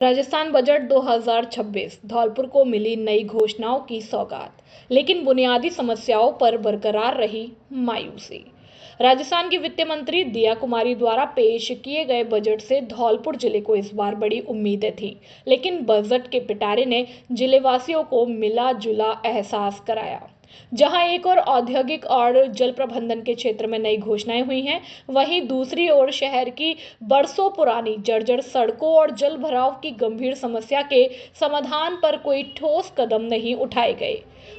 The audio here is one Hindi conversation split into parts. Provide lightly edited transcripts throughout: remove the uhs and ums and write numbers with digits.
राजस्थान बजट 2026 धौलपुर को मिली नई घोषणाओं की सौगात, लेकिन बुनियादी समस्याओं पर बरकरार रही मायूसी। राजस्थान की वित्त मंत्री दिया कुमारी द्वारा पेश किए गए बजट से धौलपुर जिले को इस बार बड़ी उम्मीदें थीं, लेकिन बजट के पिटारे ने जिलेवासियों को मिला जुला एहसास कराया। जहां एक और औद्योगिक और जल प्रबंधन के क्षेत्र में नई घोषणाएं हुई हैं, वहीं दूसरी ओर शहर की बरसों पुरानी जर्जर सड़कों और जल भराव की गंभीर समस्या के समाधान पर कोई ठोस कदम नहीं उठाए गए।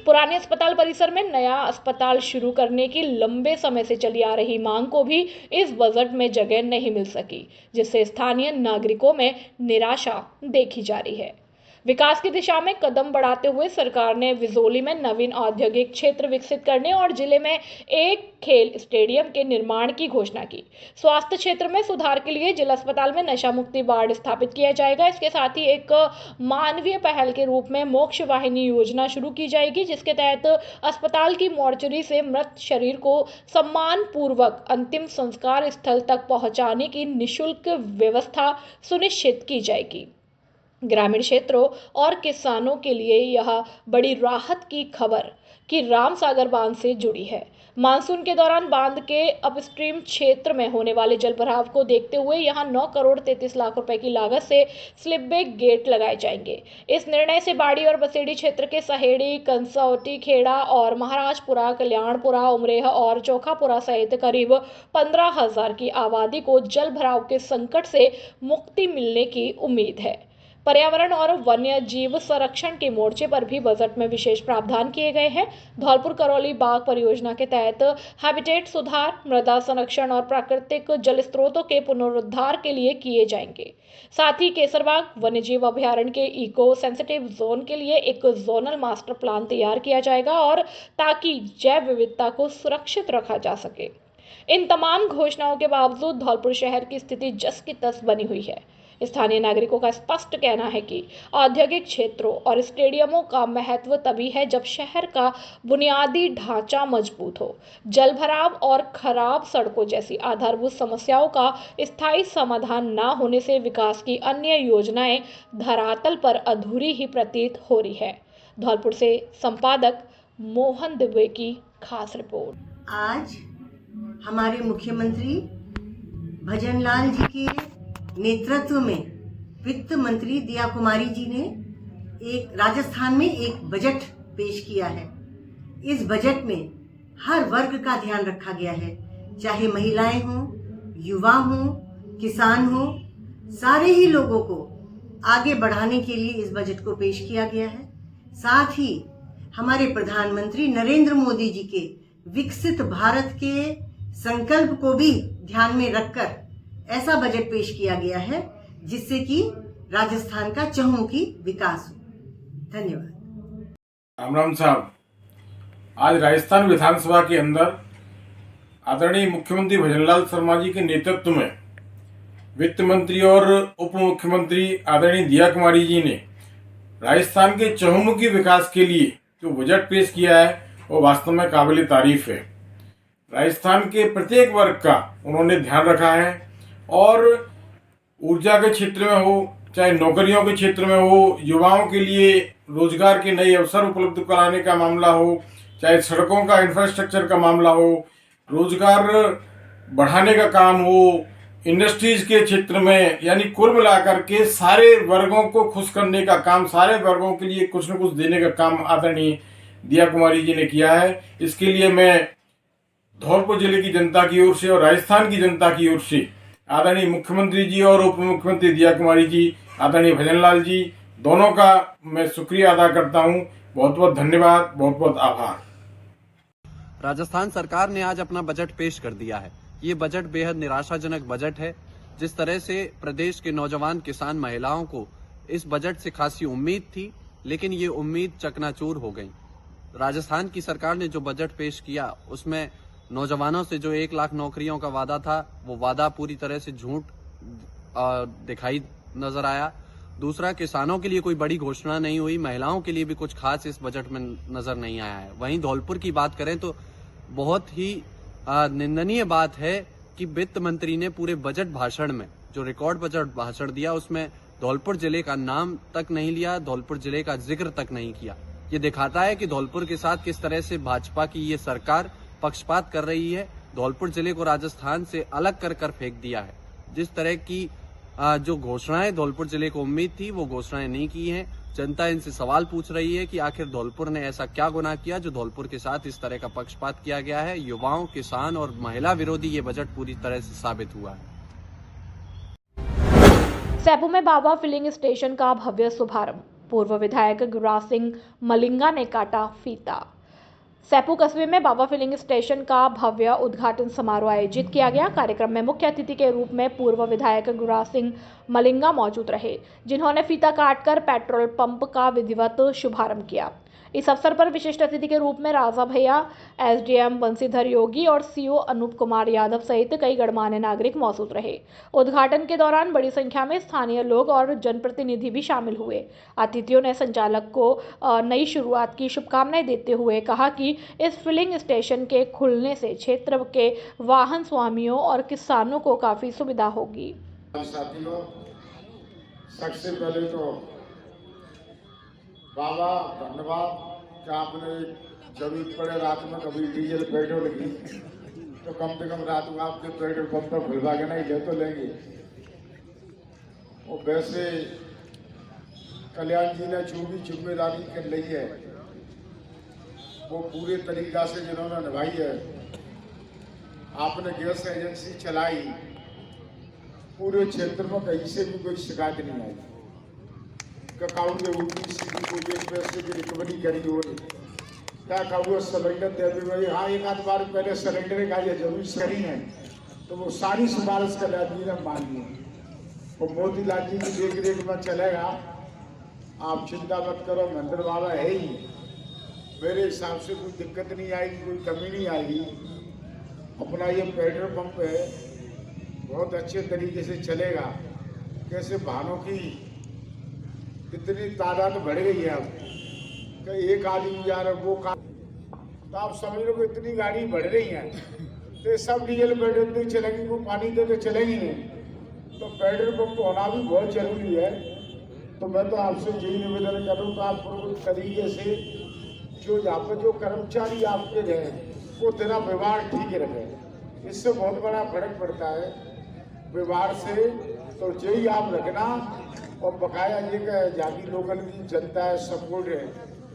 पुराने अस्पताल परिसर में नया अस्पताल शुरू करने की लंबे समय से चली आ रही मांग को भी इस बजट में जगह नहीं मिल सकी, जिससे स्थानीय नागरिकों में निराशा देखी जा रही है। विकास की दिशा में कदम बढ़ाते हुए सरकार ने विजोली में नवीन औद्योगिक क्षेत्र विकसित करने और जिले में एक खेल स्टेडियम के निर्माण की घोषणा की। स्वास्थ्य क्षेत्र में सुधार के लिए जिला अस्पताल में नशा मुक्ति वार्ड स्थापित किया जाएगा। इसके साथ ही एक मानवीय पहल के रूप में मोक्ष वाहिनी योजना शुरू की जाएगी, जिसके तहत अस्पताल की मोर्चरी से मृत शरीर को सम्मान पूर्वक अंतिम संस्कार स्थल तक पहुंचाने की निःशुल्क व्यवस्था सुनिश्चित की जाएगी। ग्रामीण क्षेत्रों और किसानों के लिए यह बड़ी राहत की खबर कि रामसागर बांध से जुड़ी है। मानसून के दौरान बांध के अपस्ट्रीम क्षेत्र में होने वाले जलभराव को देखते हुए यहां 9 करोड़ 33 लाख रुपए की लागत से स्लिप बैक गेट लगाए जाएंगे। इस निर्णय से बाड़ी और बसेड़ी क्षेत्र के सहेड़ी, कंसौटी, खेड़ा और महाराजपुरा, कल्याणपुरा, उमरेह और चोखापुरा सहित करीब 15,000 की आबादी को जलभराव के संकट से मुक्ति मिलने की उम्मीद है। पर्यावरण और वन्य जीव संरक्षण के मोर्चे पर भी बजट में विशेष प्रावधान किए गए हैं। धौलपुर करौली बाग परियोजना के तहत हैबिटेट सुधार, मृदा संरक्षण और प्राकृतिक जल स्रोतों के पुनरुद्धार के लिए किए जाएंगे। साथ ही केसरबाग वन्यजीव अभयारण्य के इको सेंसिटिव जोन के लिए एक जोनल मास्टर प्लान तैयार किया जाएगा और ताकि जैव विविधता को सुरक्षित रखा जा सके। इन तमाम घोषणाओं के बावजूद धौलपुर शहर की स्थिति जस की तस बनी हुई है। स्थानीय नागरिकों का स्पष्ट कहना है कि औद्योगिक क्षेत्रों और स्टेडियमों का महत्व तभी है जब शहर का बुनियादी ढांचा मजबूत हो। जलभराव और खराब सड़कों जैसी आधारभूत समस्याओं का स्थायी समाधान न होने से विकास की अन्य योजनाएं धरातल पर अधूरी ही प्रतीत हो रही है। धौलपुर से संपादक मोहन दुबे की खास रिपोर्ट। आज हमारे मुख्यमंत्री भजनलाल जी के नेतृत्व में वित्त मंत्री दिया कुमारी जी ने एक राजस्थान में एक बजट पेश किया है। इस बजट में हर वर्ग का ध्यान रखा गया है, चाहे महिलाएं हों, युवा हों, किसान हों, सारे ही लोगों को आगे बढ़ाने के लिए इस बजट को पेश किया गया है। साथ ही हमारे प्रधानमंत्री नरेंद्र मोदी जी के विकसित भारत के संकल्प को भी ध्यान में रखकर ऐसा बजट पेश किया गया है जिससे कि राजस्थान का चहुमुखी विकास हो। धन्यवाद। राम राम साहब, आज राजस्थान विधानसभा के अंदर आदरणीय मुख्यमंत्री भजनलाल शर्मा जी के नेतृत्व में वित्त मंत्री और उप मुख्यमंत्री आदरणीय दिया कुमारी जी ने राजस्थान के चहुमुखी विकास के लिए जो बजट पेश किया है वो वास्तव में काबिल तारीफ है। राजस्थान के प्रत्येक वर्ग का उन्होंने ध्यान रखा है और ऊर्जा के क्षेत्र में हो, चाहे नौकरियों के क्षेत्र में हो, युवाओं के लिए रोजगार के नए अवसर उपलब्ध कराने का मामला हो, चाहे सड़कों का इंफ्रास्ट्रक्चर का मामला हो, रोजगार बढ़ाने का काम हो, इंडस्ट्रीज के क्षेत्र में, यानी कुल मिलाकर के सारे वर्गों को खुश करने का काम, सारे वर्गों के लिए कुछ न कुछ देने का काम आदरणीय दिया कुमारी जी ने किया है। इसके लिए मैं धौलपुर जिले की जनता की ओर से और राजस्थान की जनता की ओर से आदरणीय मुख्यमंत्री जी और उप मुख्यमंत्री दिया कुमारी जी, आदरणीय भजनलाल जी, दोनों का मैं शुक्रिया अदा करता हूं। बहुत बहुत धन्यवाद, बहुत बहुत आभार। राजस्थान सरकार ने आज अपना बजट पेश कर दिया है। ये बजट बेहद निराशाजनक बजट है। जिस तरह से प्रदेश के नौजवान किसान महिलाओं को इस बजट से खासी उम्मीद थी, लेकिन ये उम्मीद चकनाचूर हो गई। राजस्थान की सरकार ने जो बजट पेश किया उसमें नौजवानों से जो 1 लाख नौकरियों का वादा था, वो वादा पूरी तरह से झूठ दिखाई नजर आया। दूसरा, किसानों के लिए कोई बड़ी घोषणा नहीं हुई, महिलाओं के लिए भी कुछ खास इस बजट में नजर नहीं आया है। वहीं धौलपुर की बात करें तो बहुत ही निंदनीय बात है कि वित्त मंत्री ने पूरे बजट भाषण में जो रिकॉर्ड बजट भाषण दिया उसमें धौलपुर जिले का नाम तक नहीं लिया, धौलपुर जिले का जिक्र तक नहीं किया। ये दिखाता है कि धौलपुर के साथ किस तरह से भाजपा की ये सरकार पक्षपात कर रही है। धौलपुर जिले को राजस्थान से अलग कर कर फेंक दिया है। जिस तरह की जो घोषणाएं धौलपुर जिले को उम्मीद थी वो घोषणाएं नहीं की हैं। जनता इनसे सवाल पूछ रही है कि आखिर धौलपुर ने ऐसा क्या गुनाह किया जो धौलपुर के साथ इस तरह का पक्षपात किया गया है। युवाओं, किसान और महिला विरोधी ये बजट पूरी तरह से साबित हुआ है। सैपू में बाबा फिलिंग स्टेशन का भव्य शुभारंभ, पूर्व विधायक गुरराज सिंह मलिंगा ने काटा फीता। सैपू कस्बे में बाबा फिलिंग स्टेशन का भव्य उद्घाटन समारोह आयोजित किया गया। कार्यक्रम में मुख्य अतिथि के रूप में पूर्व विधायक गुरराज सिंह मलिंगा मौजूद रहे, जिन्होंने फीता काटकर पेट्रोल पंप का विधिवत शुभारंभ किया। इस अवसर पर विशिष्ट अतिथि के रूप में राजा भैया, एसडीएम बंसीधर योगी और सीओ अनूप कुमार यादव सहित कई गणमान्य नागरिक मौजूद रहे। उद्घाटन के दौरान बड़ी संख्या में स्थानीय लोग और जनप्रतिनिधि भी शामिल हुए। अतिथियों ने संचालक को नई शुरुआत की शुभकामनाएं देते हुए कहा कि इस फिलिंग स्टेशन के खुलने से क्षेत्र के वाहन स्वामियों और किसानों को काफी सुविधा होगी। साथियों, सबसे पहले तो बाबा धन्यवाद कि आपने जरूरत पड़े रात में कभी डीजल पेट्रोल की तो कम से कम रात में आपके पेट्रोल पंप पर खुलवा के नहीं ले तो लेंगे। और वैसे कल्याण जी ने जो भी जिम्मेदारी कर ली है वो पूरे तरीका से जिन्होंने निभाई है। आपने गैस एजेंसी चलाई, पूरे क्षेत्र में कहीं से भी कोई शिकायत नहीं आई। अकाउंट में उल्टी सीधी कोई एक पैसे की रिकवरी करी हो क्या कहूँ सिलेंडर दे दी भाई। हाँ, एक आध बार पहले सिलेंडर का ये जरूर करी है तो वो सारी सिफारिश कर आदमी ने मान ली। और मोतीलाल जी की देख रेख में चलेगा, आप चिंता मत करो, महेंद्र बाबा है ही। मेरे हिसाब से कोई दिक्कत नहीं आएगी, कोई कमी नहीं आएगी। अपना ये पेट्रोल पंप है बहुत अच्छे तरीके से चलेगा। कैसे वाहनों की इतनी तादाद बढ़ गई है अब कि एक आदमी जा रहा वो काम, तो आप समझ लो कि इतनी गाड़ी बढ़ रही है तो सब डीजल पेट्रोल पे चलेंगी, वो पानी दे तो चलेंगी नहीं। तो पेट्रोल पंप होना भी बहुत जरूरी है। तो मैं तो आपसे यही निवेदन करूँ कि आप पूर्ण तरीके से जो यहाँ पर जो कर्मचारी आपके हैं वो तेरा व्यवहार ठीक रखें। इससे बहुत बड़ा फर्क पड़ता है व्यवहार से। तो यही आप रखना। और बकाया ये जागी लोकल की जनता है, सपोर्ट है,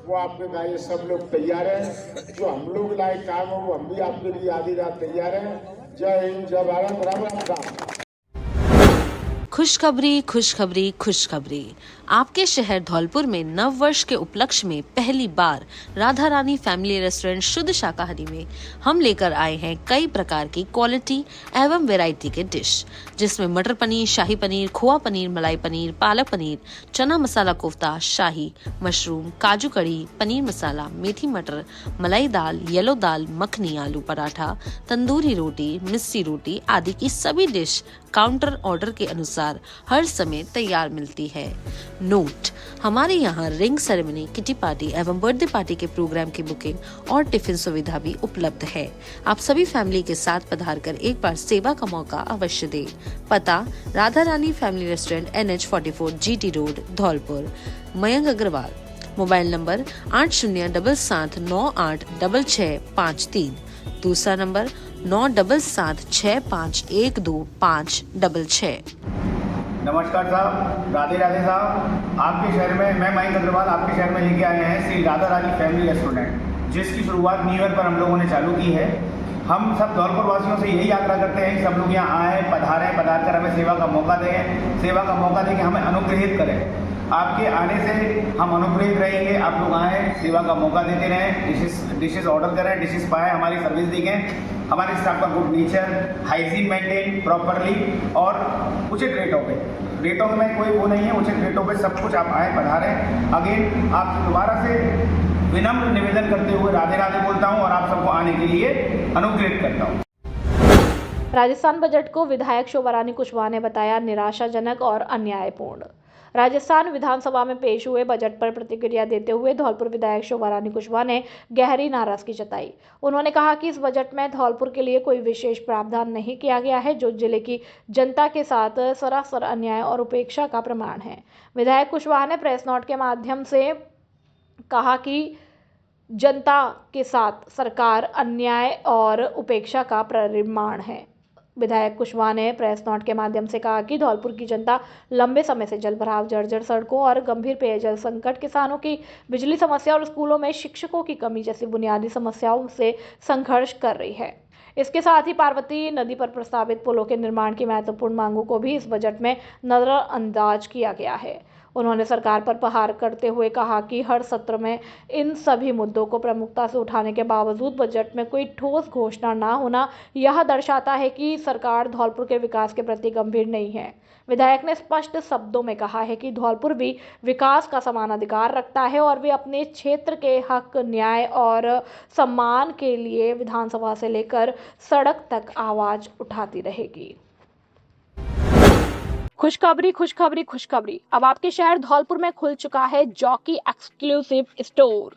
वो आपके का ये सब लोग तैयार हैं। जो हम लोग लायक काम हो वो हम भी आपके लिए आधी रात तैयार हैं। जय हिंद, जय भारत, राम राम। खुशखबरी खुशखबरी खुशखबरी। आपके शहर धौलपुर में नव वर्ष के उपलक्ष्य में पहली बार राधा रानी फैमिली रेस्टोरेंट शुद्ध शाकाहारी में हम लेकर आए हैं कई प्रकार की क्वालिटी एवं वैरायटी के डिश, जिसमें मटर पनीर, शाही पनीर, खोआ पनीर, मलाई पनीर, पालक पनीर, चना मसाला कोफ्ता, शाही मशरूम, काजू कड़ी, पनीर मसाला, मेथी मटर, मलाई दाल, येलो दाल, मखनी, आलू पराठा, तंदूरी रोटी, मिस्सी रोटी आदि की सभी डिश काउंटर ऑर्डर के अनुसार हर समय तैयार मिलती है। नोट: हमारे यहाँ रिंग सेरेमनी, किटी पार्टी एवं बर्थडे पार्टी के प्रोग्राम की बुकिंग और टिफिन सुविधा भी उपलब्ध है। आप सभी फैमिली के साथ पधार कर एक बार सेवा का मौका अवश्य दें। पता: Radha Rani family restaurant, NH44, GT road, Dholpur. Mayank Agarwal. Mobile number 8077986653। दूसरा नंबर 9776512566। नमस्कार साहब, राधे राधे साहब। आपके शहर में मैं मयंक अग्रवाल आपके शहर में लेके आए हैं श्री राधा रानी फैमिली रेस्टोरेंट, जिसकी शुरुआत न्यू ईयर पर हम लोगों ने चालू की है। हम सब धौलपुर वासियों से यही आग्रह करते हैं कि सब लोग यहाँ आएँ, पधार कर हमें सेवा का मौका दें, सेवा का मौका दें कि हमें अनुग्रहित करें। आपके आने से हम अनुग्रहित रहेंगे। आप लोग आएँ, सेवा का मौका देते रहें, डिशेस ऑर्डर करें, डिशेस पाएँ, हमारी सर्विस देखें। हमारे स्टाफ का good nature, hygiene maintain properly और उचित रेटों में कोई वो नहीं है, उचित रेटों पे सब कुछ। आप आए, पधारें। अगेन आप दोबारा से विनम्र निवेदन करते हुए राधे राधे बोलता हूँ और आप सबको आने के लिए अनुग्रहित करता हूँ। राजस्थान बजट को विधायक शोभा रानी कुशवाहा ने बताया निराशाजनक और अन्यायपूर्ण। राजस्थान विधानसभा में पेश हुए बजट पर प्रतिक्रिया देते हुए धौलपुर विधायक शोभा रानी कुशवाहा ने गहरी नाराजगी जताई। उन्होंने कहा कि इस बजट में धौलपुर के लिए कोई विशेष प्रावधान नहीं किया गया है, जो जिले की जनता के साथ सरासर अन्याय और उपेक्षा का प्रमाण है। विधायक कुशवाहा ने प्रेस नोट के माध्यम से कहा कि जनता के साथ सरकार अन्याय और उपेक्षा का परिमाण है। विधायक कुशवाहा ने प्रेस नोट के माध्यम से कहा कि धौलपुर की जनता लंबे समय से जलभराव, जर्जर सड़कों और गंभीर पेयजल संकट, किसानों की बिजली समस्या और स्कूलों में शिक्षकों की कमी जैसी बुनियादी समस्याओं से संघर्ष कर रही है। इसके साथ ही पार्वती नदी पर प्रस्तावित पुलों के निर्माण की महत्वपूर्ण मांगों को भी इस बजट में नजरअंदाज किया गया है। उन्होंने सरकार पर प्रहार करते हुए कहा कि हर सत्र में इन सभी मुद्दों को प्रमुखता से उठाने के बावजूद बजट में कोई ठोस घोषणा न होना यह दर्शाता है कि सरकार धौलपुर के विकास के प्रति गंभीर नहीं है। विधायक ने स्पष्ट शब्दों में कहा है कि धौलपुर भी विकास का समान अधिकार रखता है और वे अपने क्षेत्र के हक, न्याय और सम्मान के लिए विधानसभा से लेकर सड़क तक आवाज उठाती रहेगी। खुशखबरी, खुशखबरी, खुशखबरी। अब आपके शहर धौलपुर में खुल चुका है जॉकी एक्सक्लूसिव स्टोर,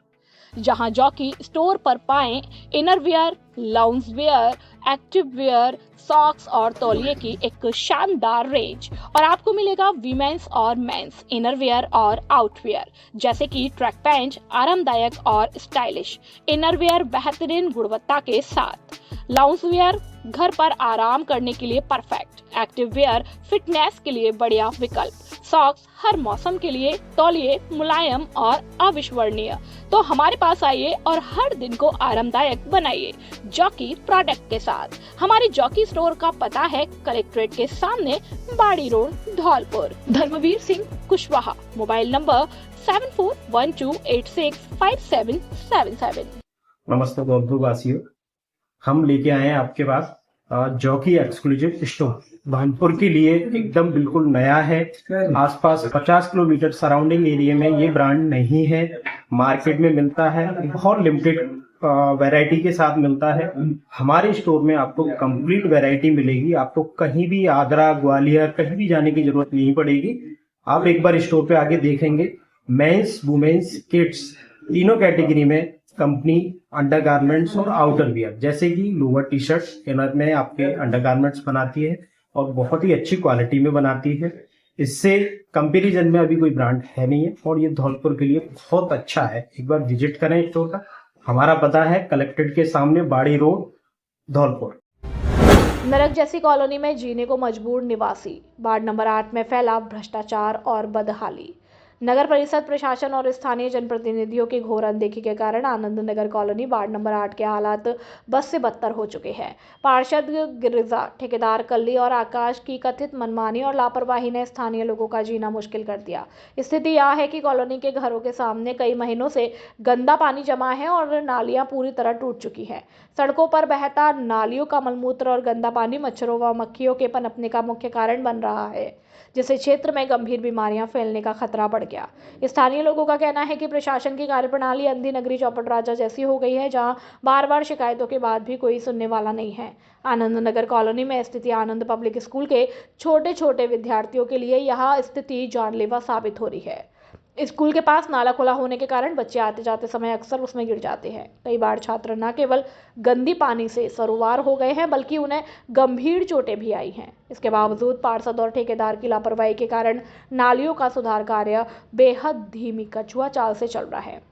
जहां जॉकी स्टोर पर पाएं innerwear, lounge wear, active wear, socks और तौलिए की एक शानदार रेंज। और आपको मिलेगा वीमेंस और मेंस इनरवियर और आउटवियर, जैसे कि ट्रैक पैंट आरामदायक और स्टाइलिश, इनरवियर बेहतरीन गुणवत्ता के साथ, लाउंज वेयर घर पर आराम करने के लिए परफेक्ट, एक्टिव वेयर फिटनेस के लिए बढ़िया विकल्प, सॉक्स हर मौसम के लिए, तौलिए मुलायम और अविश्वसनीय। तो हमारे पास आइए और हर दिन को आरामदायक बनाइए जॉकी प्रोडक्ट के साथ। हमारे जॉकी स्टोर का पता है कलेक्ट्रेट के सामने, Bari road, Dholpur. Dharmveer Singh Kushwaha, mobile number 7412865777। नमस्ते धौलपुर वासियों, हम लेके आए हैं आपके पास जॉकी एक्सक्लूसिव स्टोर। धौलपुर के लिए एकदम बिल्कुल नया है। आसपास 50 किलोमीटर सराउंडिंग एरिया में ये ब्रांड नहीं है, मार्केट में मिलता है, बहुत लिमिटेड वैरायटी के साथ मिलता है। हमारे स्टोर में आपको कंप्लीट वैरायटी मिलेगी। आपको कहीं भी आगरा, ग्वालियर कहीं भी जाने की जरूरत नहीं पड़ेगी। आप एक बार स्टोर पे आके देखेंगे, मेंस, वुमेन्स, किड्स तीनों कैटेगरी में कंपनी अंडरगारमेंट्स और आउटर वियर, जैसे कि लोअर टी शर्ट इनर में आपके अंडरगारमेंट्स बनाती है और बहुत ही अच्छी क्वालिटी में बनाती है। इससे कंपैरिजन में अभी कोई ब्रांड है नहीं है और ये धौलपुर के लिए बहुत अच्छा है। एक बार विजिट करें स्टोर का। हमारा पता है कलेक्ट्रेट के सामने, बाड़ी रोड, धौलपुर। नरक जैसी कॉलोनी में जीने को मजबूर निवासी, वार्ड नंबर 8 में फैला भ्रष्टाचार और बदहाली। नगर परिषद प्रशासन और स्थानीय जनप्रतिनिधियों की घोर अनदेखी के कारण Anand Nagar colony ward number 8 के हालात बद से बदतर हो चुके हैं। पार्षद गिरिजा, ठेकेदार कल्ली और आकाश की कथित मनमानी और लापरवाही ने स्थानीय लोगों का जीना मुश्किल कर दिया। स्थिति यह है कि कॉलोनी के घरों के सामने कई महीनों से गंदा पानी जमा है और नालियां पूरी तरह टूट चुकी हैं। सड़कों पर बहता नालियों का मलमूत्र और गंदा पानी मच्छरों व मक्खियों के पनपने का मुख्य कारण बन रहा है, जिससे क्षेत्र में गंभीर बीमारियां फैलने का खतरा बढ़ गया। स्थानीय लोगों का कहना है कि प्रशासन की कार्यप्रणाली अंधी नगरी चौपट राजा जैसी हो गई है, जहां बार बार शिकायतों के बाद भी कोई सुनने वाला नहीं है। आनंद नगर कॉलोनी में स्थित आनंद पब्लिक स्कूल के छोटे छोटे विद्यार्थियों के लिए यह स्थिति जानलेवा साबित हो रही है। स्कूल के पास नाला खुला होने के कारण बच्चे आते जाते समय अक्सर उसमें गिर जाते हैं। कई बार छात्र न केवल गंदी पानी से सरोवार हो गए हैं, बल्कि उन्हें गंभीर चोटें भी आई हैं। इसके बावजूद पार्षद और ठेकेदार की लापरवाही के कारण नालियों का सुधार कार्य बेहद धीमी कछुआ चाल से चल रहा है।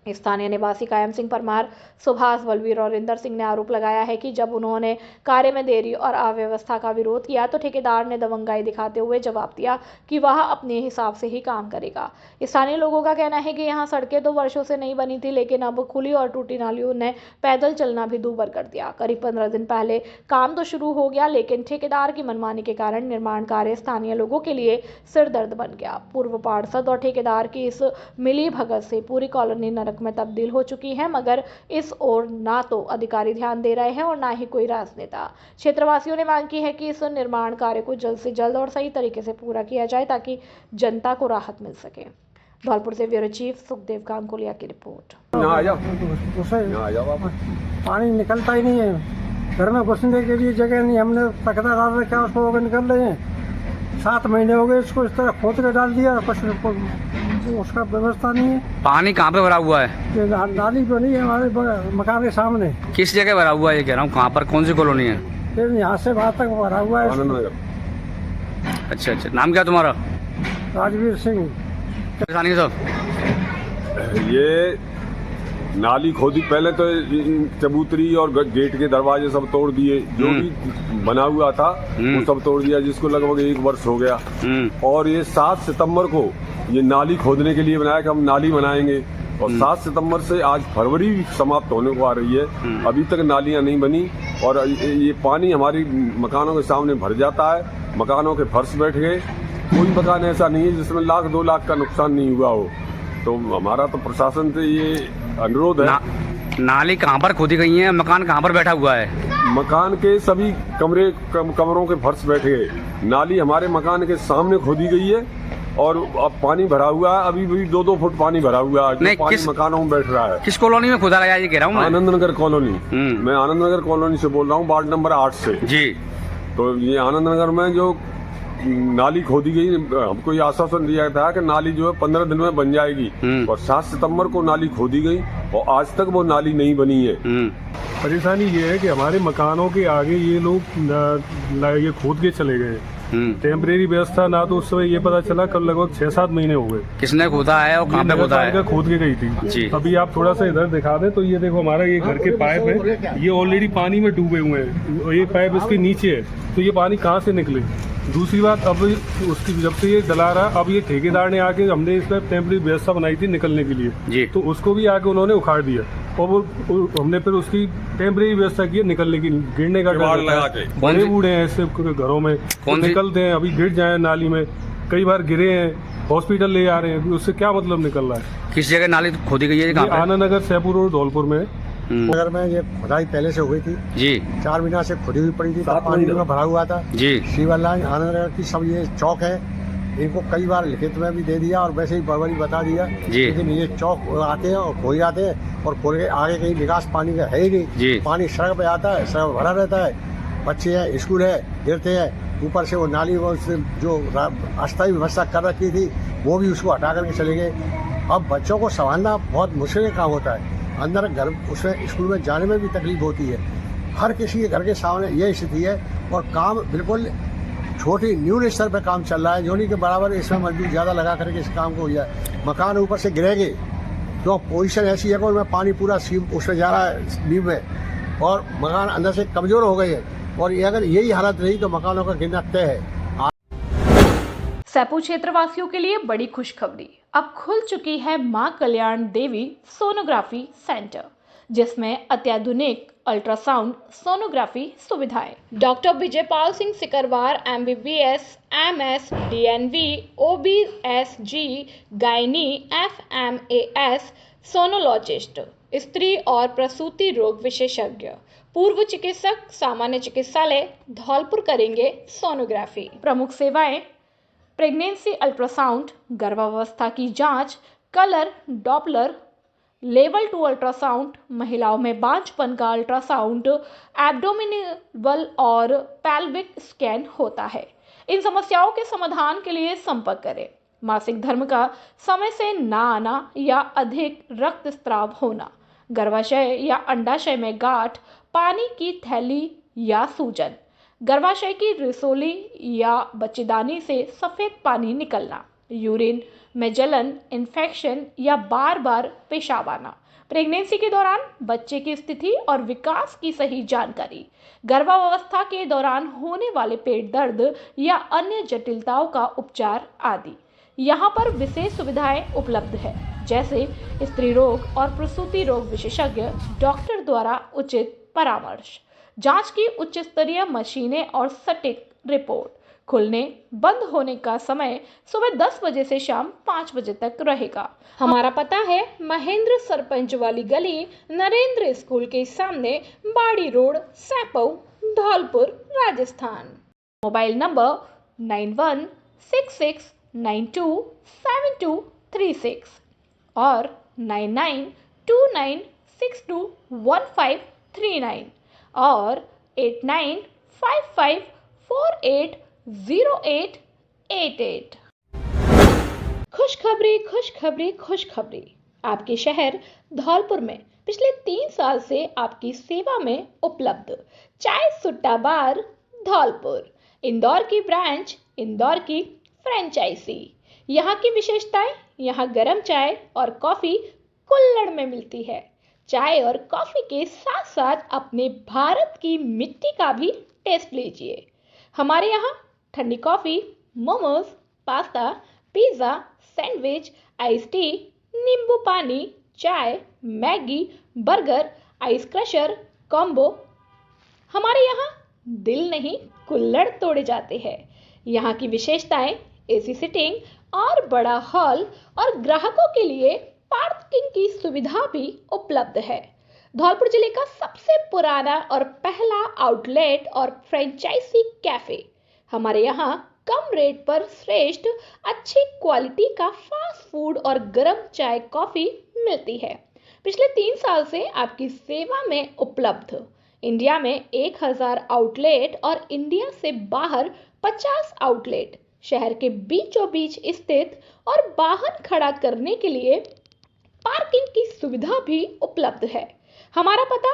स्थानीय निवासी कायम सिंह परमार, सुभाष बलवीर और इंदर सिंह ने आरोप लगाया है कि जब उन्होंने कार्य में देरी और अव्यवस्था का विरोध किया तो ठेकेदार ने दबंगाई दिखाते हुए जवाब दिया कि वह अपने हिसाब से ही काम करेगा। स्थानीय लोगों का कहना है कि यहाँ सड़कें तो वर्षों से नहीं बनी थी, लेकिन अब खुली और टूटी नालियों ने पैदल चलना भी दूभर कर दिया। करीब 15 दिन पहले काम तो शुरू हो गया, लेकिन ठेकेदार की मनमानी के कारण निर्माण कार्य स्थानीय लोगों के लिए सिरदर्द बन गया। पूर्व पार्षद और ठेकेदार की इस मिली भगत से पूरी कॉलोनी नरक में तब्दील हो चुकी है, मगर इस ओर ना तो अधिकारी ध्यान दे रहे हैं और ना ही कोई राजनेता। क्षेत्रवासियों ने मांग की है कि इस निर्माण कार्य को जल्द से जल्द और सही तरीके से पूरा किया जाए ताकि जनता को राहत मिल सके। धौलपुर से ब्यूरो चीफ सुखदेव गांगुलिया की रिपोर्ट। पानी निकलता ही नहीं है, घर में घुसने के लिए जगह नहीं, हमने तख्ता डाल रखा है, उसको निकल रहे हैं। 7 महीने हो गए इसको इस तरह खोद के डाल दिया, कुछ उसका व्यवस्था नहीं है। पानी कहाँ पे भरा हुआ है? ये नाली पे नहीं है, हमारे मकान के सामने। किस जगह भरा हुआ है ये कह रहा हूँ, कहाँ पर, कौन सी कॉलोनी है? फिर यहाँ से वहाँ तक भरा हुआ है। अच्छा अच्छा, नाम क्या तुम्हारा? राजवीर सिंह। परेशानी है सब? ये नाली खोदी, पहले तो चबूतरी और गेट के दरवाजे सब तोड़ दिए, जो भी बना हुआ था वो सब तोड़ दिया, जिसको लगभग 1 वर्ष हो गया। और ये 7 सितंबर को ये नाली खोदने के लिए बनाया कि हम नाली बनाएंगे, और 7 सितंबर से आज फरवरी समाप्त होने को आ रही है, अभी तक नालियां नहीं बनी। और ये पानी हमारी मकानों के सामने भर जाता है, मकानों के फर्श बैठ गए। कोई मकान ऐसा नहीं है जिसमें 1-2 लाख का नुकसान नहीं हुआ हो। तो हमारा तो प्रशासन से ये अनुरोध है। नाली कहाँ पर खोदी गई है, मकान कहाँ पर बैठा हुआ है? मकान के सभी कमरों के फर्श बैठ गए। नाली हमारे मकान के सामने खोदी गई है और अब पानी भरा हुआ है, अभी भी 2-2 फुट पानी भरा हुआ है, जो पानी मकानों में बैठ रहा है। किस कॉलोनी में खोदा गया ये कह रहा हूँ? आनंद नगर कॉलोनी। मैं आनंद नगर कॉलोनी से बोल रहा हूँ, वार्ड नंबर 8 से जी। तो ये आनंद नगर में जो नाली खोदी गई, हमको ये आश्वासन दिया था कि नाली जो है 15 दिन में बन जाएगी, और 7 सितंबर को नाली खोदी गई और आज तक वो नाली नहीं बनी है। परेशानी ये है कि हमारे मकानों के आगे ये लोग ये खोद के चले गए। टेम्परेरी व्यवस्था ना, तो उस समय ये पता चला कल लगभग 6-7 महीने हो गए। किसने खोदा है और कहाँ पे खोदा है? खोद के गई थी जी। अभी आप थोड़ा सा इधर दिखा दें तो ये देखो, हमारा ये घर के पाइप है, ये ऑलरेडी पानी में डूबे हुए हैं, ये पाइप इसके नीचे है, तो ये पानी कहाँ से निकले? दूसरी बात, अब उसकी जब से ये डला रहा, अब ये ठेकेदार ने आके, हमने इस पर टेम्परेरी व्यवस्था बनाई थी निकलने के लिए, तो उसको भी आके उन्होंने उखाड़ दिया, और वो हमने फिर उसकी टेम्परेरी व्यवस्था की निकलने की। गिरने का बड़े बूढ़े हैं ऐसे घरों में, निकलते हैं, अभी गिर जाए नाली में, कई बार गिरे हैं, हॉस्पिटल ले जा रहे हैं, उससे क्या मतलब निकल रहा है? किस जगह नाली खोदी गई है? आनंद नगर, सैपुर रोड, धौलपुर में। नगर में ये खुदाई पहले से हो गई थी जी, 4 महीना से खुदी हुई पड़ी थी, तब पानी में भरा हुआ था जी। सीवर लाइन आनंद नगर की सब ये चौक है, इनको कई बार लिखित में भी दे दिया और वैसे ही बरबरी बता दिया, लेकिन ये चौक आते हैं और खोल जाते हैं, और खोल के आगे कहीं निकास पानी का है ही नहीं। पानी सड़क पे आता है, सड़क भरा रहता है, बच्चे हैं, स्कूल है, गिरते हैं, ऊपर से वो नाली वो जो अस्थायी व्यवस्था कर रखी थी वो भी उसको हटा करके चले गए। अब बच्चों को संभालना बहुत मुश्किल काम होता है, अंदर घर उसमें स्कूल में जाने में भी तकलीफ होती है। हर किसी के घर के सामने ये स्थिति है, और काम बिल्कुल छोटी न्यून स्तर पर काम चल रहा है, जो नहीं के बराबर इसमें मजदूर ज़्यादा लगा करके इस काम को हो जाए। मकान ऊपर से गिरेंगे तो पोजीशन ऐसी है कि उनमें पानी पूरा सीम उसमें जा रहा है बीम में, और मकान अंदर से कमज़ोर हो गए हैं, और ये अगर यही हालत रही तो मकानों का गिरना तय है। सैपुर क्षेत्रवासियों के लिए बड़ी खुशखबरी, अब खुल चुकी है मां कल्याण देवी सोनोग्राफी सेंटर, जिसमें अत्याधुनिक अल्ट्रासाउंड सोनोग्राफी सुविधाएं। Doctor Vijaypal Singh Sikarwar MBBS MS DNV OBSG gynae FMAS sonologist, स्त्री और प्रसूति रोग विशेषज्ञ, पूर्व चिकित्सक, सामान्य चिकित्सालय धौलपुर करेंगे सोनोग्राफी। प्रमुख सेवाएं: प्रेगनेंसी अल्ट्रासाउंड, गर्भावस्था की जांच, कलर डॉपलर, लेवल 2 अल्ट्रासाउंड, महिलाओं में बांझपन का अल्ट्रासाउंड, एब्डोमिनल और पैल्विक स्कैन होता है। इन समस्याओं के समाधान के लिए संपर्क करें। मासिक धर्म का समय से ना आना या अधिक रक्तस्राव होना, गर्भाशय या अंडाशय में गांठ, पानी की थैली या सूजन, गर्भाशय की रिसोली या बच्चेदानी से सफेद पानी निकलना, यूरिन में जलन, इन्फेक्शन या बार बार पेशाब आना, प्रेगनेंसी के दौरान बच्चे की स्थिति और विकास की सही जानकारी, गर्भावस्था के दौरान होने वाले पेट दर्द या अन्य जटिलताओं का उपचार आदि। यहाँ पर विशेष सुविधाएं उपलब्ध है, जैसे स्त्री रोग और प्रसूति रोग विशेषज्ञ डॉक्टर द्वारा उचित परामर्श, जांच की उच्च स्तरीय मशीनें और सटीक रिपोर्ट। खुलने बंद होने का समय सुबह 10 बजे से शाम 5 बजे तक रहेगा। हमारा पता है महेंद्र सरपंच वाली गली, नरेंद्र स्कूल के सामने, Bari road, Saipau, Dholpur, Rajasthan. Mobile number 9166927236 और 9929621539 और 89554808 88। खुशखबरी खुशखबरी खुशखबरी। आपके शहर धौलपुर में पिछले 3 साल से आपकी सेवा में उपलब्ध चाय सुट्टा बार धौलपुर, इंदौर की ब्रांच, इंदौर की फ्रेंचाइजी। यहाँ की विशेषताएं, यहाँ गर्म चाय और कॉफी कुल्हड़ में मिलती है। चाय और कॉफी के साथ साथ अपने भारत की मिट्टी का भी टेस्ट लीजिए। हमारे यहाँ ठंडी coffee, momos, pasta, pizza, sandwich, ice tea, नींबू पानी, चाय, Maggi, burger, ice crusher, combo. हमारे यहाँ दिल नहीं कुल्हड़ तोड़े जाते हैं। यहाँ की विशेषताएं एसी सीटिंग और बड़ा हॉल और ग्राहकों के लिए पार्किंग की सुविधा भी उपलब्ध है। धौलपुर जिले का सबसे पुराना और पहला आउटलेट और फ्रेंचाइजी कैफे। हमारे यहाँ कम रेट पर श्रेष्ठ अच्छी क्वालिटी का फास्ट फूड और गर्म चाय कॉफी मिलती है। पिछले 3 साल से आपकी सेवा में उपलब्ध। इंडिया में 1000 आउटलेट और इंडिया से बाहर 50 आउटलेट। शहर के बीचों बीच स्थित और वाहन खड़ा करने के लिए पार्किंग की सुविधा भी उपलब्ध है। हमारा पता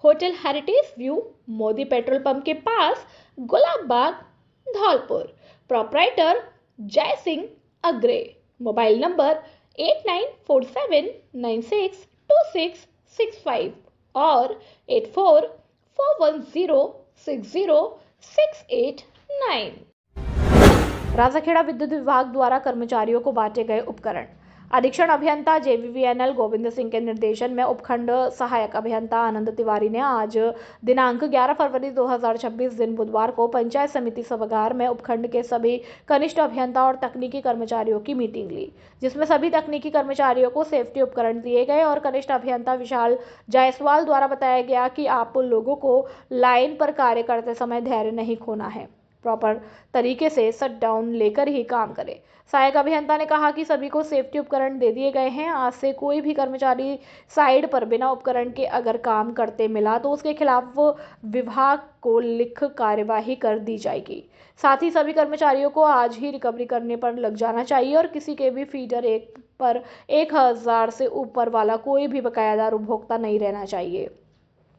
hotel heritage view, Modi petrol pump के पास, गुलाब बाग, धौलपुर। प्रोपराइटर जय सिंह अग्रे। मोबाइल नंबर 8947962665 और 8441060689। राजाखेड़ा विद्युत विभाग द्वारा कर्मचारियों को बांटे गए उपकरण। अधीक्षण अभियंता JVVNL गोविंद सिंह के निर्देशन में उपखंड सहायक अभियंता आनंद तिवारी ने आज दिनांक 11 फरवरी 2026 दिन बुधवार को पंचायत समिति सभागार में उपखंड के सभी कनिष्ठ अभियंता और तकनीकी कर्मचारियों की मीटिंग ली, जिसमें सभी तकनीकी कर्मचारियों को सेफ्टी उपकरण दिए गए और कनिष्ठ अभियंता विशाल जायसवाल द्वारा बताया गया कि आप लोगों को लाइन पर कार्य करते समय धैर्य नहीं खोना है, प्रॉपर तरीके से शट डाउन लेकर ही काम करें। सहायक अभियंता ने कहा कि सभी को सेफ्टी उपकरण दे दिए गए हैं। आज से कोई भी कर्मचारी साइड पर बिना उपकरण के अगर काम करते मिला तो उसके खिलाफ विभाग को लिख कार्यवाही कर दी जाएगी। साथ ही सभी कर्मचारियों को आज ही रिकवरी करने पर लग जाना चाहिए और किसी के भी फीडर एक पर 1000 से ऊपर वाला कोई भी बकायादार उपभोक्ता नहीं रहना चाहिए।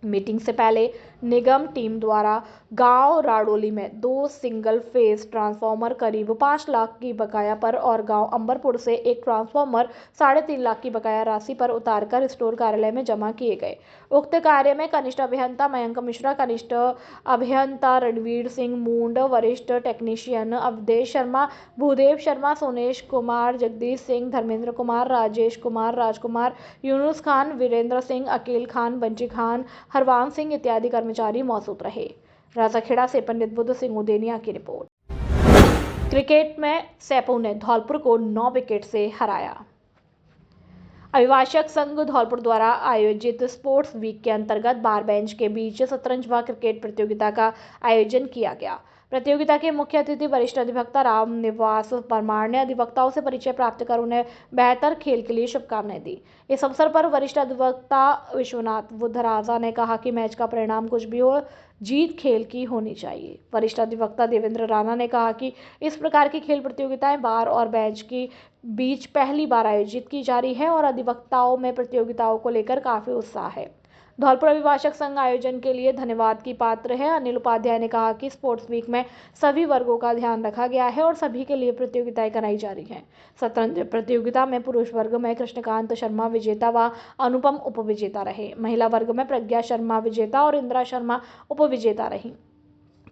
मीटिंग से पहले निगम टीम द्वारा गांव राडोली में 2 सिंगल फेज ट्रांसफार्मर करीब 5 लाख की बकाया पर और गांव अंबरपुर से एक ट्रांसफार्मर 3.5 लाख की बकाया राशि पर उतारकर स्टोर कार्यालय में जमा किए गए। उक्त कार्य में कनिष्ठ अभियंता मयंक मिश्रा, कनिष्ठ अभियंता रणवीर सिंह मूंड, वरिष्ठ टेक्नीशियन अवधेश शर्मा, भूदेव शर्मा, सोनेश कुमार, जगदीश सिंह, धर्मेंद्र कुमार, राजेश कुमार, राजकुमार, यूनुस खान, वीरेंद्र सिंह, अकील खान, बंटी खान, हरवान सिंह इत्यादि कर्मचारी मौजूद रहे। राजाखेड़ा से पंडित बुद्ध सिंह उदेनिया की रिपोर्ट। क्रिकेट में सैपू ने धौलपुर को 9 विकेट से हराया। अभिभाषक संघ धौलपुर द्वारा आयोजित स्पोर्ट्स वीक के अंतर्गत बार बेंच के बीच शतरंज क्रिकेट प्रतियोगिता का आयोजन किया गया। प्रतियोगिता के मुख्य अतिथि वरिष्ठ अधिवक्ता राम निवास परमार ने अधिवक्ताओं से परिचय प्राप्त कर उन्हें बेहतर खेल के लिए शुभकामनाएं दी। इस अवसर पर वरिष्ठ अधिवक्ता विश्वनाथ बुद्धराजा ने कहा कि मैच का परिणाम कुछ भी हो, जीत खेल की होनी चाहिए। वरिष्ठ अधिवक्ता देवेंद्र राणा ने कहा कि इस प्रकार की खेल प्रतियोगिताएं बार और बेंच के बीच पहली बार आयोजित की जा रही है और अधिवक्ताओं में प्रतियोगिताओं को लेकर काफी उत्साह है। धौलपुर अभिभाषक संघ आयोजन के लिए धन्यवाद की पात्र है। अनिल उपाध्याय ने कहा कि स्पोर्ट्स वीक में सभी वर्गों का ध्यान रखा गया है और सभी के लिए प्रतियोगिताएं कराई जा रही हैं। शतरंज प्रतियोगिता में पुरुष वर्ग में कृष्णकांत शर्मा विजेता व अनुपम उपविजेता रहे। महिला वर्ग में प्रज्ञा शर्मा विजेता और इंदिरा शर्मा उपविजेता रही।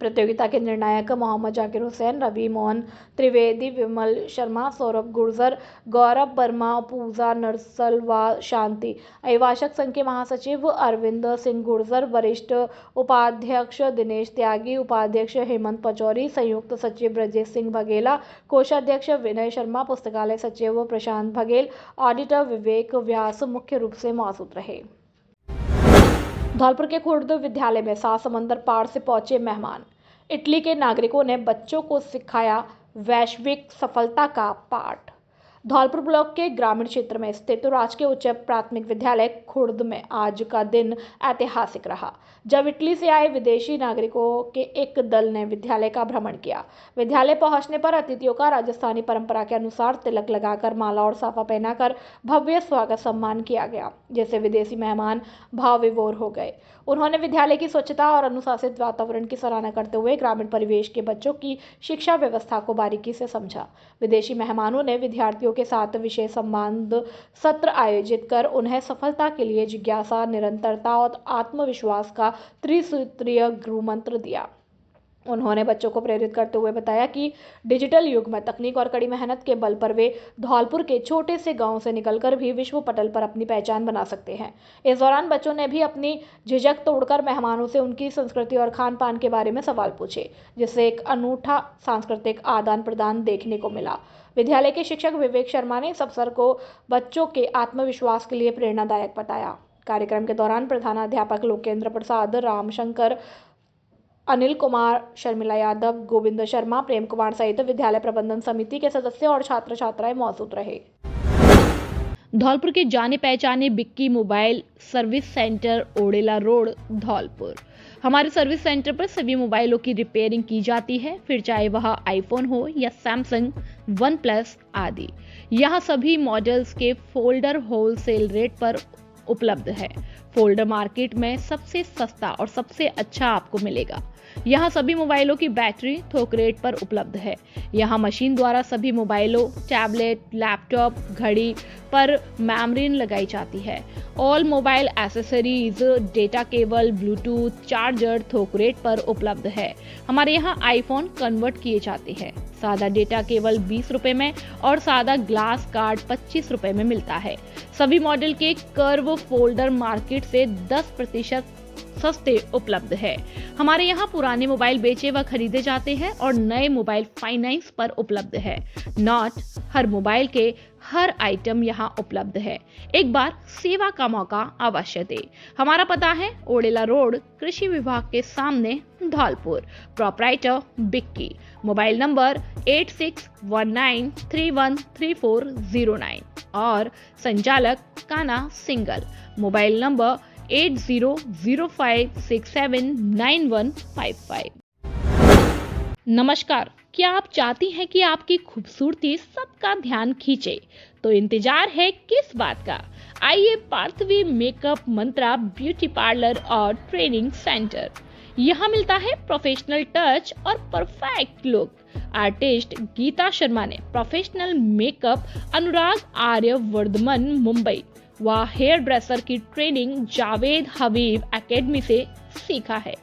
प्रतियोगिता के निर्णायक मोहम्मद जाकिर हुसैन, रवि मोहन त्रिवेदी, विमल शर्मा, सौरभ गुर्जर, गौरव वर्मा, पूजा नरसल व शांति। अभिभाषक संघ के महासचिव अरविंद सिंह गुर्जर, वरिष्ठ उपाध्यक्ष दिनेश त्यागी, उपाध्यक्ष हेमंत पचौरी, संयुक्त सचिव ब्रजेश सिंह बघेला, कोषाध्यक्ष विनय शर्मा, पुस्तकालय सचिव प्रशांत बघेल, ऑडिटर विवेक व्यास मुख्य रूप से मौजूद रहे। धौलपुर के खुर्द विद्यालय में 7 समंदर पार से पहुंचे मेहमान। इटली के नागरिकों ने बच्चों को सिखाया वैश्विक सफलता का पाठ। धौलपुर ब्लॉक के ग्रामीण क्षेत्र में स्थित राजकीय उच्च प्राथमिक विद्यालय खुर्द में आज का दिन ऐतिहासिक रहा, जब इटली से आए विदेशी नागरिकों के एक दल ने विद्यालय का भ्रमण किया। विद्यालय पहुंचने पर अतिथियों का राजस्थानी परंपरा के अनुसार तिलक लगाकर, माला और साफा पहनाकर भव्य स्वागत सम्मान किया गया, जिससे विदेशी मेहमान भाव विभोर हो गए। उन्होंने विद्यालय की स्वच्छता और अनुशासित वातावरण की सराहना करते हुए ग्रामीण परिवेश के बच्चों की शिक्षा व्यवस्था को बारीकी से समझा। विदेशी मेहमानों ने विद्यार्थियों के साथ विशेष संवाद सत्र आयोजित कर उन्हें सफलता के लिए जिज्ञासा, निरंतरता और आत्मविश्वास का त्रिसूत्रीय गुरु मंत्र दिया। उन्होंने बच्चों को प्रेरित करते हुए बताया कि डिजिटल युग में तकनीक और कड़ी मेहनत के बल पर वे धौलपुर के छोटे से गांव से निकलकर भी विश्व पटल पर अपनी पहचान बना सकते हैं। इस दौरान बच्चों ने भी अपनी झिझक तोड़कर मेहमानों से उनकी संस्कृति और खान पान के बारे में सवाल पूछे, जिससे एक अनूठा सांस्कृतिक आदान प्रदान देखने को मिला। विद्यालय के शिक्षक विवेक शर्मा ने इस अवसर को बच्चों के आत्मविश्वास के लिए प्रेरणादायक बताया। कार्यक्रम के दौरान प्रधानाध्यापक लोकेंद्र प्रसाद, रामशंकर, अनिल कुमार, शर्मिला यादव, गोविंद शर्मा, प्रेम कुमार सहित विद्यालय प्रबंधन समिति के सदस्य और छात्र छात्राएं मौजूद रहे। धौलपुर के जाने पहचाने Bikki mobile service centre, Odela road, Dholpur. हमारे सर्विस सेंटर पर सभी मोबाइलों की रिपेयरिंग की जाती है, फिर चाहे वह आईफोन हो या सैमसंग, वन प्लस आदि। यहाँ सभी मॉडल्स के फोल्डर होलसेल रेट पर उपलब्ध है। फोल्डर मार्केट में सबसे सस्ता और सबसे अच्छा आपको मिलेगा। यहाँ सभी मोबाइलों की बैटरी थोक रेट पर उपलब्ध है। यहाँ मशीन द्वारा सभी मोबाइलों, टैबलेट, लैपटॉप, घड़ी पर मेमोरी लगाई जाती है। All mobile accessories, data cable, Bluetooth, charger थोक रेट पर उपलब्ध है। हमारे यहाँ आईफोन कन्वर्ट किए जाते हैं। सादा डेटा केबल 20 रुपए में और सादा ग्लास कार्ड 25 रुपए में मिलता है। सभी मॉडल के कर्व फोल्डर मार्केट से 10% सस्ते उपलब्ध है। हमारे यहाँ पुराने मोबाइल बेचे व खरीदे जाते हैं और नए मोबाइल फाइनेंस पर उपलब्ध है। नॉट हर मोबाइल के हर आइटम यहाँ उपलब्ध है। एक बार सेवा का मौका अवश्य दे। हमारा पता है ओडेला रोड, कृषि विभाग के सामने, Dholpur. Proprietor Bikki. Mobile number 8619313409 और संचालक काना सिंगल। Mobile number 8005679155। नमस्कार, क्या आप चाहती हैं कि आपकी खूबसूरती सबका ध्यान खींचे? तो इंतजार है किस बात का? आइए Parthavi makeup Mantra beauty parlour और ट्रेनिंग सेंटर। यहाँ मिलता है प्रोफेशनल टच और perfect look. Artist Geeta Sharma ने प्रोफेशनल मेकअप अनुराग आर्य वर्धमान मुंबई व हेयर ड्रेसर की ट्रेनिंग जावेद हबीब एकेडमी से सीखा है।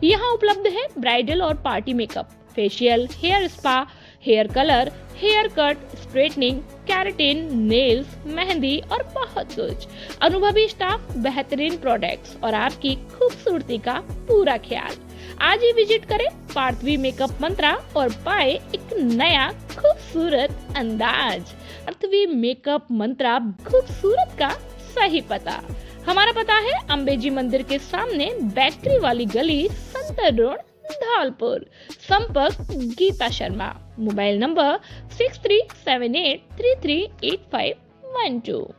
यहाँ उपलब्ध है ब्राइडल और party makeup, facial, hair spa, hair colour, hair cut, straightening, keratin, nails, mehndi और बहुत कुछ। अनुभवी स्टाफ, बेहतरीन प्रोडक्ट्स और आपकी खूबसूरती का पूरा ख्याल। आज ही विजिट करें पार्थवी मेकअप मंत्रा और पाए एक नया खूबसूरत अंदाज। पार्थवी मेकअप मंत्रा, खूबसूरत का सही पता। हमारा पता है अंबेजी मंदिर के सामने, बैटरी वाली गली, संतर रोड, धौलपुर। संपर्क गीता शर्मा। Mobile number 6378338512।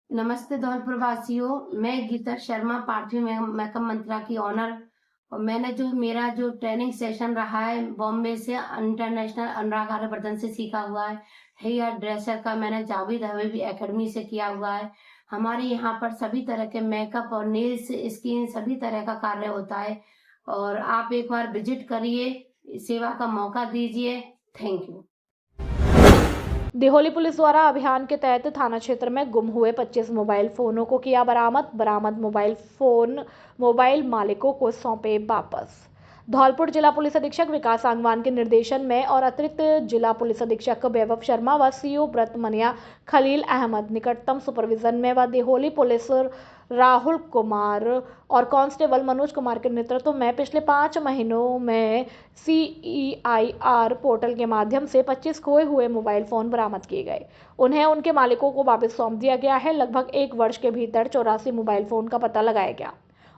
नमस्ते धौलपुर वासियों, मैं गीता शर्मा, पार्थवी मेकअप मंत्रा की ऑनर। और मैंने मेरा ट्रेनिंग सेशन रहा है बॉम्बे से इंटरनेशनल अनुराग आर्यवर्धन से सीखा हुआ है। हेयर ड्रेसर का मैंने जावेद हबीब एकेडमी से किया हुआ है। हमारे यहाँ पर सभी तरह के मेकअप और नेल्स, स्किन सभी तरह का कार्य होता है और आप एक बार विजिट करिए, सेवा का मौका दीजिए। Thank you. देहोली पुलिस द्वारा अभियान के तहत थाना क्षेत्र में गुम हुए 25 मोबाइल फोनों को किया बरामद मोबाइल फोन मोबाइल मालिकों को सौंपे वापस। धौलपुर जिला पुलिस अधीक्षक विकास आंगवान के निर्देशन में और अतिरिक्त जिला पुलिस अधीक्षक वैभव शर्मा व सीओ व्रत मनिया खलील अहमद निकटतम सुपरविजन में व देहोली पुलिस राहुल कुमार और कांस्टेबल मनोज कुमार के नेतृत्व में पिछले 5 महीनों में CEIR पोर्टल के माध्यम से 25 खोए हुए मोबाइल फोन बरामद किए गए। उन्हें उनके मालिकों को वापस सौंप दिया गया है। लगभग 1 वर्ष के भीतर 84 मोबाइल फोन का पता लगाया गया।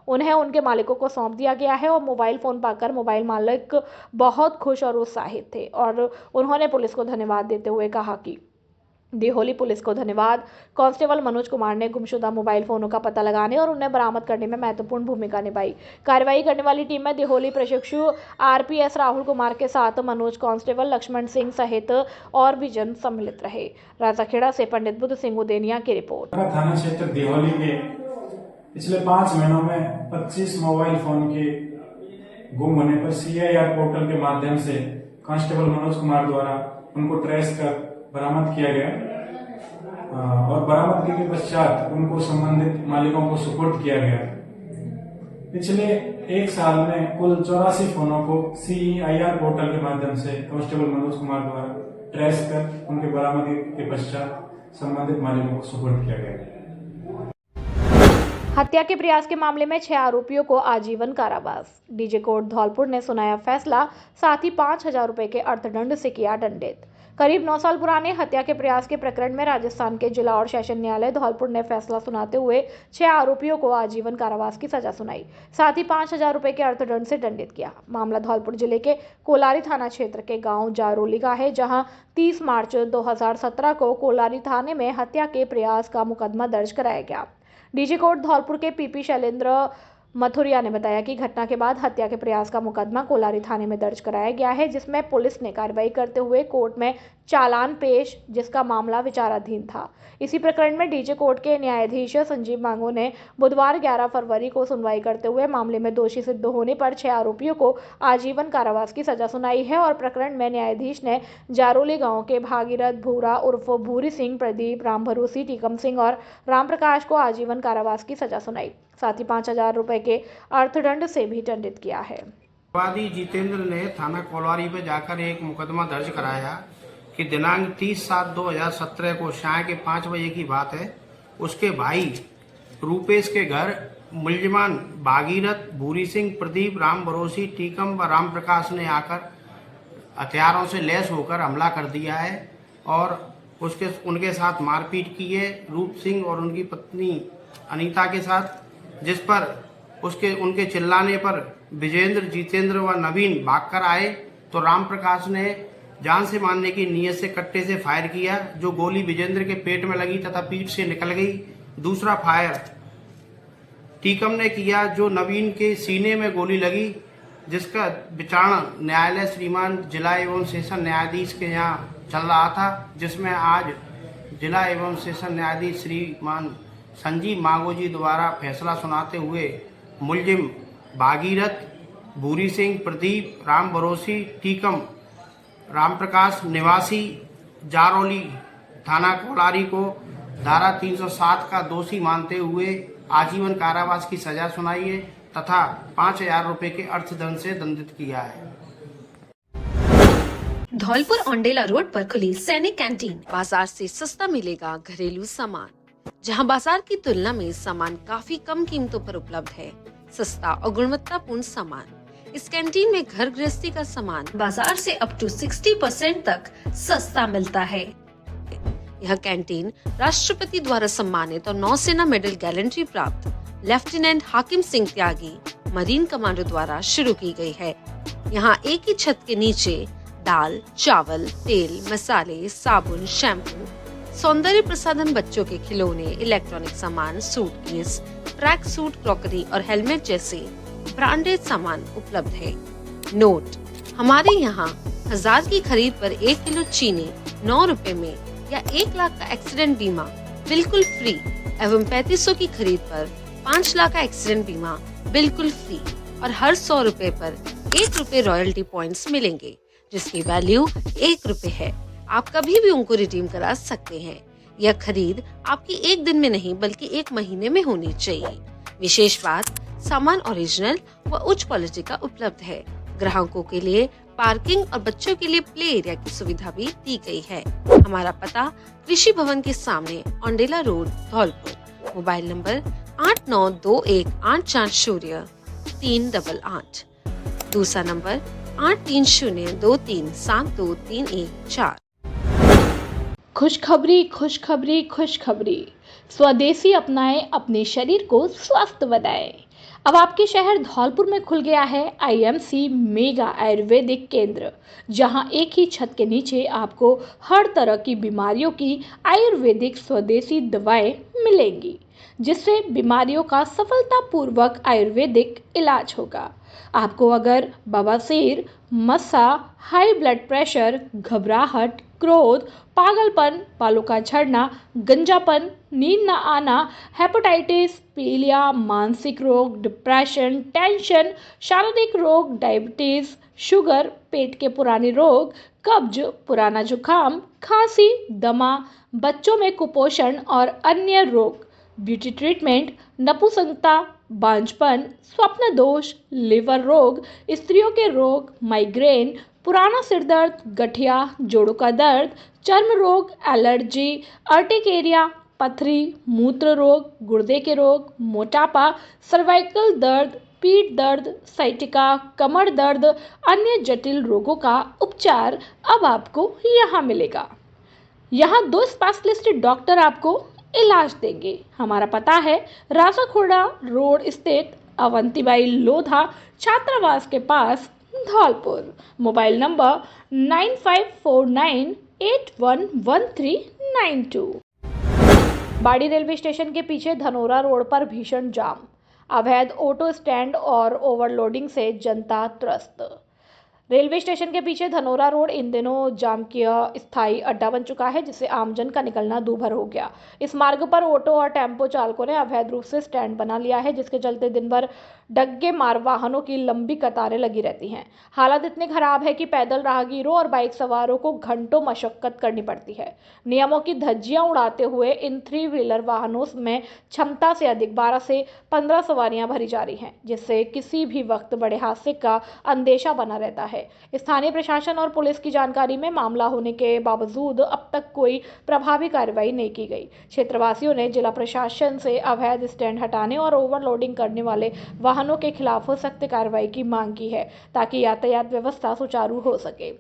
उन्हें उनके मालिकों को सौंप दिया गया है और मोबाइल फोन पाकर मोबाइल मालिक बहुत खुश और उत्साहित थे और उन्होंने पुलिस को धन्यवाद देते हुए कहा कि देहोली पुलिस को धन्यवाद। कांस्टेबल मनोज कुमार ने गुमशुदा मोबाइल फोनों का पता लगाने और उन्हें बरामद करने में महत्वपूर्ण भूमिका निभाई। कार्रवाई करने वाली टीम में देहोली प्रशिक्षु आरपीएस राहुल कुमार के साथ मनोज कांस्टेबल लक्ष्मण सिंह सहित और भी जन सम्मिलित रहे। राजाखेड़ा से पंडित बुद्ध सिंह उदेनिया की रिपोर्ट। थाना क्षेत्र देहोली में पिछले 5 महीनों में 25 मोबाइल फोन के गुम होने पर CIR पोर्टल के माध्यम से कांस्टेबल मनोज कुमार द्वारा उनको ट्रेस कर बरामद किया गया और बरामदगी के पश्चात उनको संबंधित मालिकों को सुपुर्द किया गया। पिछले 1 साल में कुल 84 फोनों को CIR पोर्टल के माध्यम से कांस्टेबल मनोज कुमार द्वारा ट्रेस कर उनके बरामदगी के पश्चात संबंधित मालिकों को सुपुर्द किया गया। हत्या के प्रयास के मामले में 6 आरोपियों को आजीवन कारावास। डीजे कोर्ट धौलपुर ने सुनाया फैसला, साथ ही 5,000 रुपए के अर्थदंड से किया दंडित। करीब 9 साल पुराने हत्या के प्रयास के प्रकरण में राजस्थान के जिला और सेशन न्यायालय धौलपुर ने फैसला सुनाते हुए 6 आरोपियों को आजीवन कारावास की सजा सुनाई, साथ ही 5,000 रुपए के अर्थदंड से दंडित किया। मामला धौलपुर जिले के कोलारी थाना क्षेत्र के गांव जारोली का है, जहां 30 मार्च 2017 को कोलारी थाने में हत्या के प्रयास का मुकदमा दर्ज कराया गया। डीजी कोर्ट धौलपुर के पीपी शैलेंद्र मथुरिया ने बताया कि घटना के बाद हत्या के प्रयास का मुकदमा कोलारी थाने में दर्ज कराया गया है, जिसमें पुलिस ने कार्रवाई करते हुए कोर्ट में चालान पेश, जिसका मामला विचाराधीन था। इसी प्रकरण में डीजे कोर्ट के न्यायाधीश संजीव मांगो ने बुधवार 11 फरवरी को सुनवाई करते हुए मामले में दोषी सिद्ध होने पर 6 आरोपियों को आजीवन कारावास की सजा सुनाई है और प्रकरण में न्यायाधीश ने जारोली गांव के भागीरथ भूरा उर्फ भूरी सिंह, प्रदीप, राम भरोसी, टीकम सिंह और राम प्रकाश को आजीवन कारावास की सजा सुनाई, साथ ही 5,000 रुपए के अर्थदंड से भी दंडित किया है। वादी जितेंद्र ने थाना कोलारी में जाकर एक मुकदमा दर्ज कराया कि दिनांक 30/7/2017 को शाम के 5 बजे की बात है। उसके भाई रूपेश के घर मुलजमान भागीरथ, भूरी सिंह, प्रदीप, राम भरोसी, टीकम व राम प्रकाश ने आकर हथियारों से लैस होकर हमला कर दिया है और उनके साथ मारपीट की है, रूप सिंह और उनकी पत्नी अनीता के साथ, जिस पर उनके चिल्लाने पर विजेंद्र, जितेंद्र व नवीन भागकर आए तो राम प्रकाश ने जान से मारने की नीयत से कट्टे से फायर किया, जो गोली विजेंद्र के पेट में लगी तथा पीठ से निकल गई। दूसरा फायर टीकम ने किया, जो नवीन के सीने में गोली लगी, जिसका विचारण न्यायालय श्रीमान जिला एवं सेशन न्यायाधीश के यहाँ चल रहा था, जिसमें आज जिला एवं सेशन न्यायाधीश श्रीमान संजीव मांगो जी द्वारा फैसला सुनाते हुए मुलजिम भागीरथ, भूरी सिंह, प्रदीप, राम भरोसी, टीकम, राम प्रकाश निवासी जारोली थाना कोलारी को धारा 307 का दोषी मानते हुए आजीवन कारावास की सजा सुनाई है तथा 5,000 रुपए के अर्थदंड से दंडित किया है। धौलपुर औंडेला रोड पर खुली सैनिक कैंटीन। बाजार से सस्ता मिलेगा घरेलू सामान, जहां बाजार की तुलना में सामान काफी कम कीमतों पर उपलब्ध है। सस्ता और गुणवत्तापूर्ण सामान। इस कैंटीन में घर गृहस्थी का सामान बाजार से अप टू 60% तक सस्ता मिलता है। यह कैंटीन राष्ट्रपति द्वारा सम्मानित और नौसेना मेडल गैलेंट्री प्राप्त लेफ्टिनेंट हाकिम सिंह त्यागी, मरीन कमांडो द्वारा शुरू की गई है। यहाँ एक ही छत के नीचे दाल, चावल, तेल, मसाले, साबुन, शैम्पू, सौंदर्य प्रसाधन, बच्चों के खिलौने, इलेक्ट्रॉनिक सामान, सूटकेस, ट्रैक सूट, क्रॉकरी और हेलमेट जैसे ब्रांडेड सामान उपलब्ध है। नोट: हमारे यहाँ 1000 की खरीद पर 1 किलो चीनी 9 रुपए में या 1 लाख का एक्सीडेंट बीमा बिल्कुल फ्री एवं 3500 की खरीद पर 5 लाख का एक्सीडेंट बीमा बिल्कुल फ्री और हर 100 रुपए पर 1 रुपए रॉयल्टी पॉइंट्स मिलेंगे, जिसकी वैल्यू 1 रुपए है। आप कभी भी उनको रिडीम करा सकते हैं। यह खरीद आपकी 1 दिन में नहीं बल्कि 1 महीने में होनी चाहिए। विशेष बात, सामान ओरिजिनल व उच्च क्वालिटी का उपलब्ध है। ग्राहकों के लिए पार्किंग और बच्चों के लिए प्ले एरिया की सुविधा भी दी गई है। हमारा पता कृषि भवन के सामने Aundela road, Dholpur. Mobile number 8921840388। दूसरा नंबर 8302372314। खुशखबरी, खुशखबरी, खुशखबरी। स्वदेशी अपनाएं, अपने शरीर को स्वस्थ बनाएं। अब आपके शहर धौलपुर में खुल गया है आईएमसी मेगा आयुर्वेदिक केंद्र, जहां एक ही छत के नीचे आपको हर तरह की बीमारियों की आयुर्वेदिक स्वदेशी दवाएं मिलेंगी, जिससे बीमारियों का सफलतापूर्वक आयुर्वेदिक इलाज होगा। आपको अगर बवासीर, मस्सा, हाई ब्लड प्रेशर, घबराहट, क्रोध, पागलपन, बालों का झड़ना, गंजापन, नींद न आना, हेपेटाइटिस, पीलिया, मानसिक रोग, डिप्रेशन, टेंशन, शारीरिक रोग, डायबिटीज, शुगर, पेट के पुराने रोग, कब्ज, पुराना जुकाम, खांसी, दमा, बच्चों में कुपोषण और अन्य रोग, ब्यूटी ट्रीटमेंट, नपुंसकता, बांझपन, स्वप्न दोष, लिवर रोग, स्त्रियों के रोग, माइग्रेन, पुराना सिर दर्द, गठिया, जोड़ों का दर्द, चर्म रोग, एलर्जी, अर्टिकेरिया, पथरी, मूत्र रोग, गुर्दे के रोग, मोटापा, सर्वाइकल दर्द, पीठ दर्द, साइटिका, कमर दर्द, अन्य जटिल रोगों का उपचार अब आपको यहाँ मिलेगा। यहाँ 2 स्पेशलिस्ट डॉक्टर आपको इलाज देंगे। हमारा पता है राजाखोड़ा रोड स्थित अवंतीबाई लोधा छात्रावास के पास धौलपुर। Mobile number 9549811392। बाड़ी रेलवे स्टेशन के पीछे धनोरा रोड पर भीषण जाम, अवैध ऑटो स्टैंड और ओवरलोडिंग से जनता त्रस्त। रेलवे स्टेशन के पीछे धनोरा रोड इन दिनों जाम का स्थायी अड्डा बन चुका है, जिससे आमजन का निकलना दूभर हो गया। इस मार्ग पर ऑटो और टेम्पो चालकों ने अवैध रूप से स्टैंड बना लिया है, जिसके चलते दिन भर डग्गे मार वाहनों की लंबी कतारें लगी रहती हैं। हालत इतनी खराब है कि पैदल राहगीरों और बाइक सवारों को घंटों मशक्कत करनी पड़ती है। नियमों की धज्जियां उड़ाते हुए इन 3 व्हीलर वाहनों में क्षमता से अधिक 12 से 15 सवारियां भरी जा रही हैं, जिससे किसी भी वक्त बड़े हादसे का अंदेशा बना रहता है। स्थानीय प्रशासन और पुलिस की जानकारी में मामला होने के बावजूद अब तक कोई प्रभावी कार्रवाई नहीं की गई। क्षेत्रवासियों ने जिला प्रशासन से अवैध स्टैंड हटाने और ओवरलोडिंग करने वाले वाहनों के खिलाफ सख्त कार्रवाई की मांग की है, ताकि यातायात व्यवस्था सुचारू हो सके।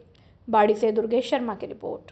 बाड़ी से दुर्गेश शर्मा की रिपोर्ट।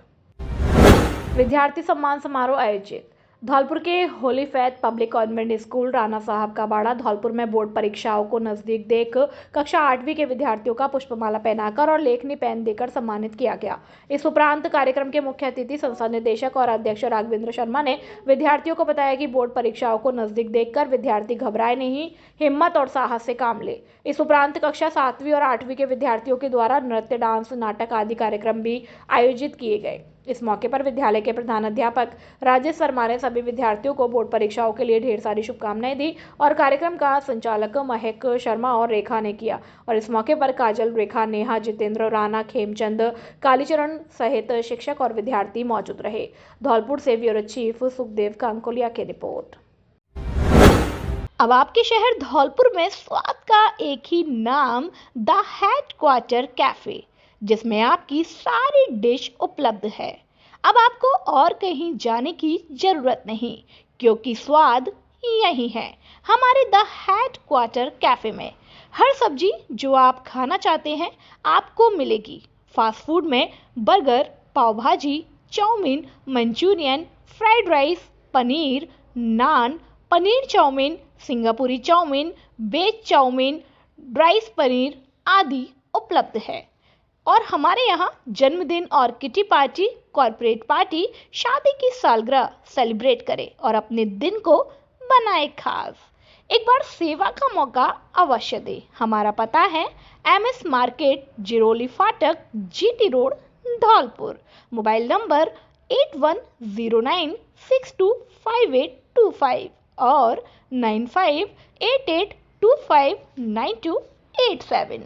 विद्यार्थी सम्मान समारोह आयोजित। धौलपुर के Holi faith public convent school Rana साहब का बाड़ा धौलपुर में बोर्ड परीक्षाओं को नजदीक देख कक्षा 8वीं के विद्यार्थियों का पुष्पमाला पहनाकर और लेखनी पेन देकर सम्मानित किया गया। इस उपरांत कार्यक्रम के मुख्य अतिथि संस्था निदेशक और अध्यक्ष राघवेंद्र शर्मा ने विद्यार्थियों को बताया कि बोर्ड परीक्षाओं को नजदीक देखकर विद्यार्थी घबराए नहीं, हिम्मत और साहस से काम ले। इस उपरांत कक्षा 7वीं और 8वीं के विद्यार्थियों के द्वारा नृत्य, डांस, नाटक आदि कार्यक्रम भी आयोजित किए गए। इस मौके पर विद्यालय के प्रधानाध्यापक राजेश शर्मा ने सभी विद्यार्थियों को बोर्ड परीक्षाओं के लिए ढेर सारी शुभकामनाएं दी और कार्यक्रम का संचालक महक शर्मा और रेखा ने किया। और इस मौके पर काजल, रेखा, नेहा, जितेंद्र, राणा, खेमचंद, कालीचरण सहित शिक्षक और विद्यार्थी मौजूद रहे। धौलपुर से ब्यूरो चीफ सुखदेव कांकोलिया की रिपोर्ट। अब आपके शहर धौलपुर में स्वाद का एक ही नाम, द हेडक्वार्टर कैफे, जिसमें आपकी सारी डिश उपलब्ध है। अब आपको और कहीं जाने की जरूरत नहीं, क्योंकि स्वाद यही है हमारे द हेडक्वार्टर कैफे में। हर सब्जी जो आप खाना चाहते हैं आपको मिलेगी। फास्ट फूड में burger, pav bhaji, chowmein, Manchurian, fried rice, paneer, naan, paneer chowmein, Singapuri chowmein, veg chowmein, rice paneer आदि उपलब्ध है। और हमारे यहाँ जन्मदिन और किटी पार्टी, कॉर्पोरेट पार्टी, शादी की सालगिरह सेलिब्रेट करें और अपने दिन को बनाए खास। एक बार सेवा का मौका अवश्य दे। हमारा पता है MS मार्केट, जिरोली फाटक, GT road, Dholpur. Mobile number 8109625825 और 9588259287।